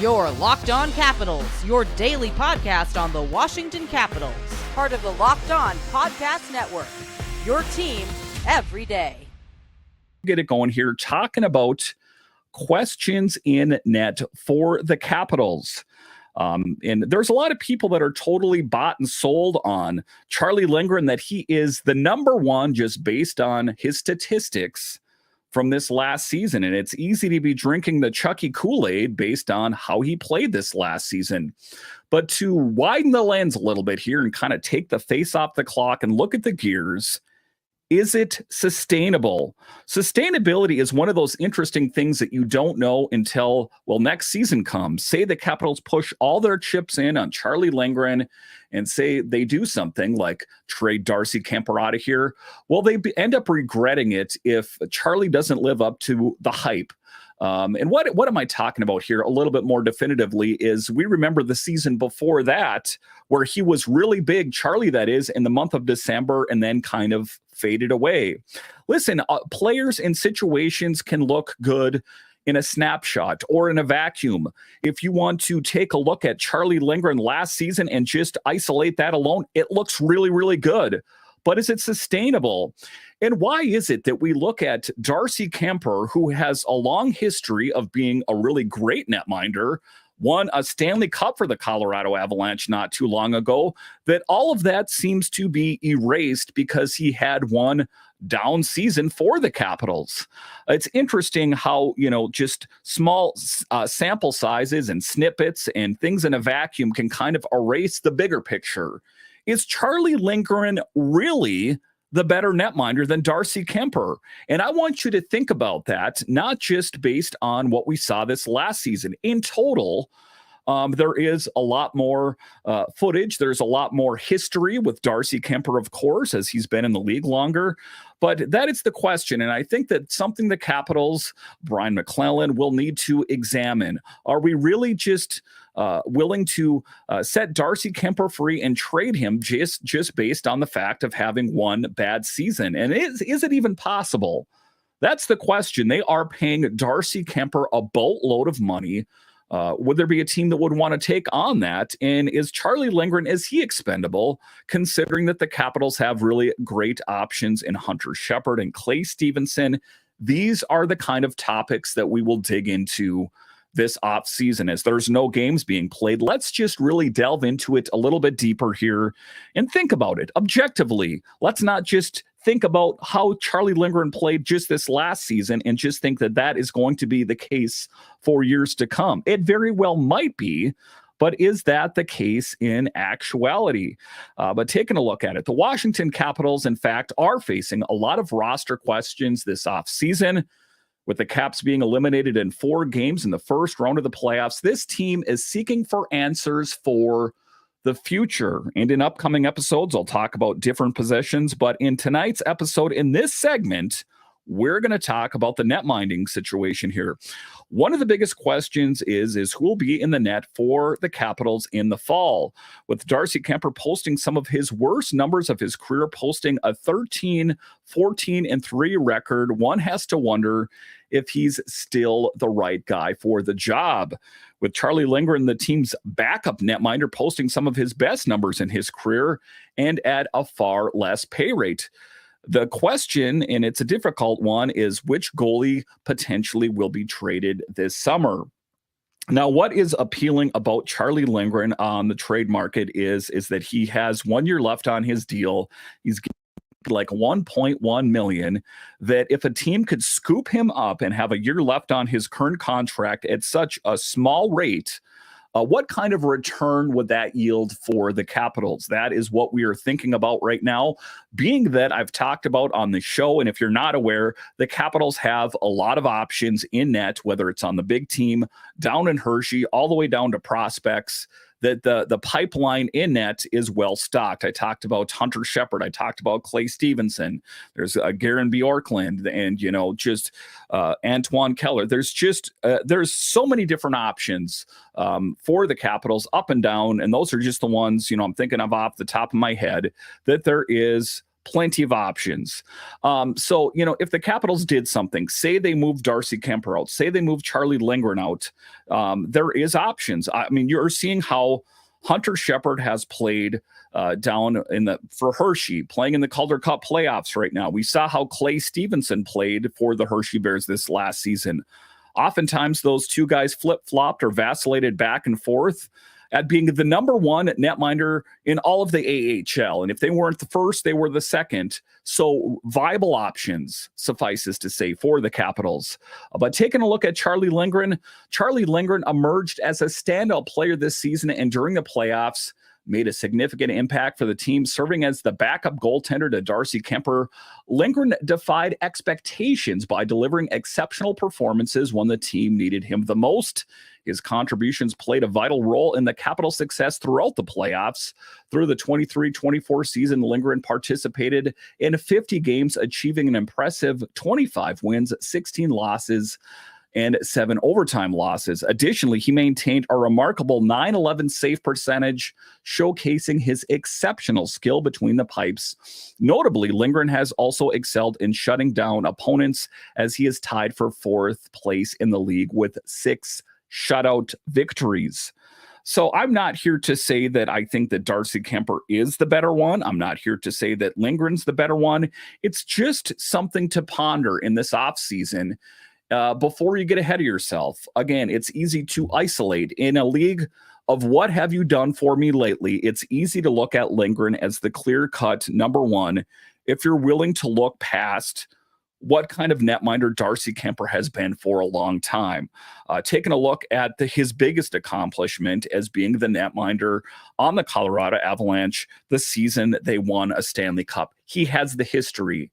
Your Locked On Capitals, your daily podcast on the Washington Capitals. Part of the Locked On Podcast Network, your team every day. Get it going here, talking about questions in net for the Capitals. And there's a lot of people that are totally bought and sold on Charlie Lindgren, that he is the number one just based on his statistics from this last season. And it's easy to be drinking the Chucky Kool-Aid based on how he played this last season. But to widen the lens a little bit here and kind of take the face off the clock and look at the gears, is it sustainable? Sustainability is one of those interesting things that you don't know until, well, next season comes. Say the Capitals push all their chips in on Charlie Lindgren and say they do something like trade Darcy Kuemper out of here. Well, they end up regretting it if Charlie doesn't live up to the hype. And what am I talking about here a little bit more definitively is we remember the season before that where he was really big, Charlie that is, in the month of December and then kind of faded away. Listen, players in situations can look good in a snapshot or in a vacuum. If you want to take a look at Charlie Lindgren last season and just isolate that alone, it looks really, really good. But is it sustainable? And why is it that we look at Darcy Kuemper, who has a long history of being a really great netminder, won a Stanley Cup for the Colorado Avalanche not too long ago, that all of that seems to be erased because he had one down season for the Capitals? It's interesting how, just small sample sizes and snippets and things in a vacuum can kind of erase the bigger picture. Is Charlie Lindgren really the better netminder than Darcy Kuemper? And I want you to think about that, not just based on what we saw this last season. In total, there is a lot more footage. There's a lot more history with Darcy Kuemper, of course, as he's been in the league longer. But that is the question. And I think that something the Capitals, Brian McClellan, will need to examine. Are we really just willing to set Darcy Kuemper free and trade him just based on the fact of having one bad season? And is it even possible? That's the question. They are paying Darcy Kuemper a boatload of money. Would there be a team that would want to take on that? And is Charlie Lindgren, is he expendable, considering that the Capitals have really great options in Hunter Shepard and Clay Stevenson? These are the kind of topics that we will dig into this off season as there's no games being played. Let's just really delve into it a little bit deeper here and think about it objectively. Let's not just think about how Charlie Lindgren played just this last season and just think that that is going to be the case for years to come. It very well might be, but is that the case in actuality? But taking a look at it, the Washington Capitals, in fact, are facing a lot of roster questions this offseason. With the Caps being eliminated in 4 games in the first round of the playoffs, this team is seeking for answers for the future. And in upcoming episodes, I'll talk about different positions. But in tonight's episode, in this segment, we're going to talk about the netminding situation here. One of the biggest questions is who will be in the net for the Capitals in the fall. With Darcy Kuemper posting some of his worst numbers of his career, posting a 13-14-3 record, one has to wonder if he's still the right guy for the job. With Charlie Lindgren, the team's backup netminder, posting some of his best numbers in his career and at a far less pay rate. The question, and it's a difficult one, is which goalie potentially will be traded this summer. Now, what is appealing about Charlie Lindgren on the trade market is that he has 1 year left on his deal. He's like $1.1 million, that if a team could scoop him up and have a year left on his current contract at such a small rate, what kind of return would that yield for the Capitals? That is what we are thinking about right now, being that I've talked about on the show. And if you're not aware, the Capitals have a lot of options in net, whether it's on the big team, down in Hershey, all the way down to prospects, that the pipeline in net is well stocked. I talked about Hunter Shepard. I talked about Clay Stevenson. There's Garen Bjorklund and, just Antoine Keller. There's so many different options for the Capitals up and down. And those are just the ones, I'm thinking of off the top of my head, that there is plenty of options. So, if the Capitals did something, say they moved Darcy Kuemper out, say they moved Charlie Lindgren out, there is options. I mean, you're seeing how Hunter Shepard has played down for Hershey, playing in the Calder Cup playoffs right now. We saw how Clay Stevenson played for the Hershey Bears this last season. Oftentimes, those two guys flip-flopped or vacillated back and forth at being the number one netminder in all of the AHL. And if they weren't the first, they were the second. So viable options, suffices to say, for the Capitals. But taking a look at Charlie Lindgren emerged as a standout player this season, and during the playoffs, made a significant impact for the team, serving as the backup goaltender to Darcy Kuemper. Lindgren defied expectations by delivering exceptional performances when the team needed him the most. His contributions played a vital role in the Capitals' success throughout the playoffs. Through the 23-24 season, Lindgren participated in 50 games, achieving an impressive 25 wins, 16 losses, and 7 overtime losses. Additionally, he maintained a remarkable .911 save percentage, showcasing his exceptional skill between the pipes. Notably, Lindgren has also excelled in shutting down opponents, as he is tied for 4th place in the league with 6 shutout victories. So I'm not here to say that I think that Darcy Kuemper is the better one. I'm not here to say that Lindgren's the better one. It's just something to ponder in this offseason. Before you get ahead of yourself. Again, it's easy to isolate in a league of what have you done for me lately. It's easy to look at Lindgren as the clear-cut number one if you're willing to look past what kind of netminder Darcy Kuemper has been for a long time. Taking a look at his biggest accomplishment as being the netminder on the Colorado Avalanche the season they won a Stanley Cup. He has the history.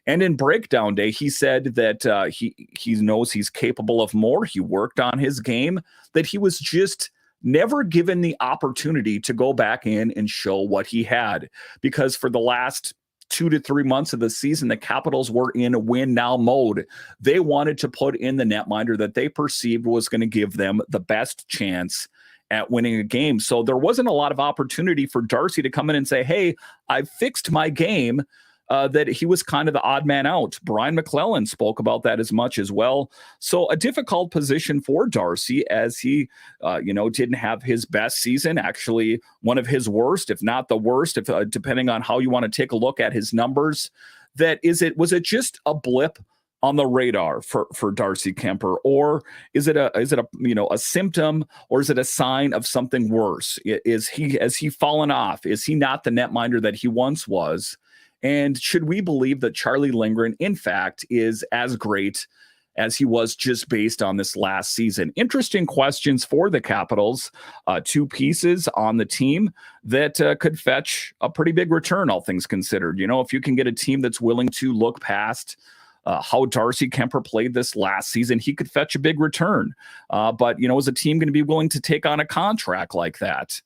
And in breakdown day, he said that he knows he's capable of more. He worked on his game, that he was just never given the opportunity to go back in and show what he had. Because for the last 2 to 3 months of the season, the Capitals were in a win-now mode. They wanted to put in the netminder that they perceived was going to give them the best chance at winning a game. So there wasn't a lot of opportunity for Darcy to come in and say, hey, I've fixed my game. That he was kind of the odd man out. Brian McClellan spoke about that as much as well. So a difficult position for Darcy, as he, didn't have his best season, actually one of his worst, if not the worst, if depending on how you want to take a look at his numbers. Was it just a blip on the radar for Darcy Kuemper, or is it a symptom, or is it a sign of something worse? Has he fallen off? Is he not the netminder that he once was? And should we believe that Charlie Lindgren, in fact, is as great as he was just based on this last season? Interesting questions for the Capitals. 2 pieces on the team that could fetch a pretty big return, all things considered. If you can get a team that's willing to look past how Darcy Kuemper played this last season, he could fetch a big return. But is a team going to be willing to take on a contract like that?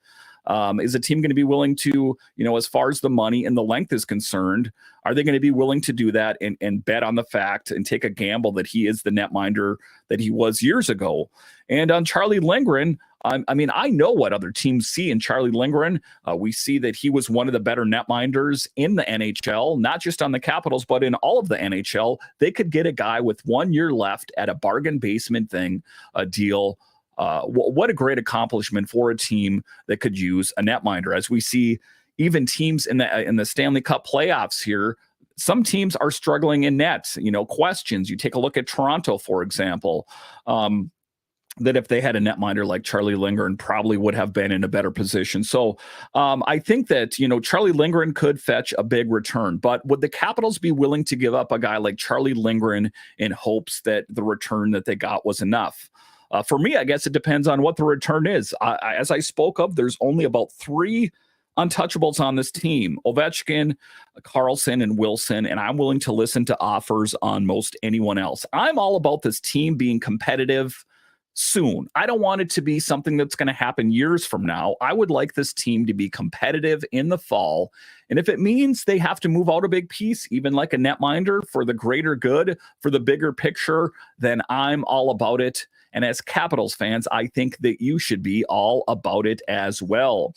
Is a team going to be willing to, as far as the money and the length is concerned, are they going to be willing to do that and bet on the fact and take a gamble that he is the netminder that he was years ago? And on Charlie Lindgren, I know what other teams see in Charlie Lindgren. We see that he was one of the better netminders in the NHL, not just on the Capitals, but in all of the NHL. They could get a guy with 1 year left at a bargain basement deal. What a great accomplishment for a team that could use a netminder. As we see, even teams in the Stanley Cup playoffs here, some teams are struggling in net. Questions. You take a look at Toronto, for example, that if they had a netminder like Charlie Lindgren, probably would have been in a better position. So I think that, Charlie Lindgren could fetch a big return, but would the Capitals be willing to give up a guy like Charlie Lindgren in hopes that the return that they got was enough? For me, I guess it depends on what the return is. As I spoke of, there's only about 3 untouchables on this team: Ovechkin, Carlson, and Wilson, and I'm willing to listen to offers on most anyone else. I'm all about this team being competitive soon. I don't want it to be something that's going to happen years from now. I would like this team to be competitive in the fall. And if it means they have to move out a big piece, even like a netminder, for the greater good, for the bigger picture, then I'm all about it. And as Capitals fans, I think that you should be all about it as well.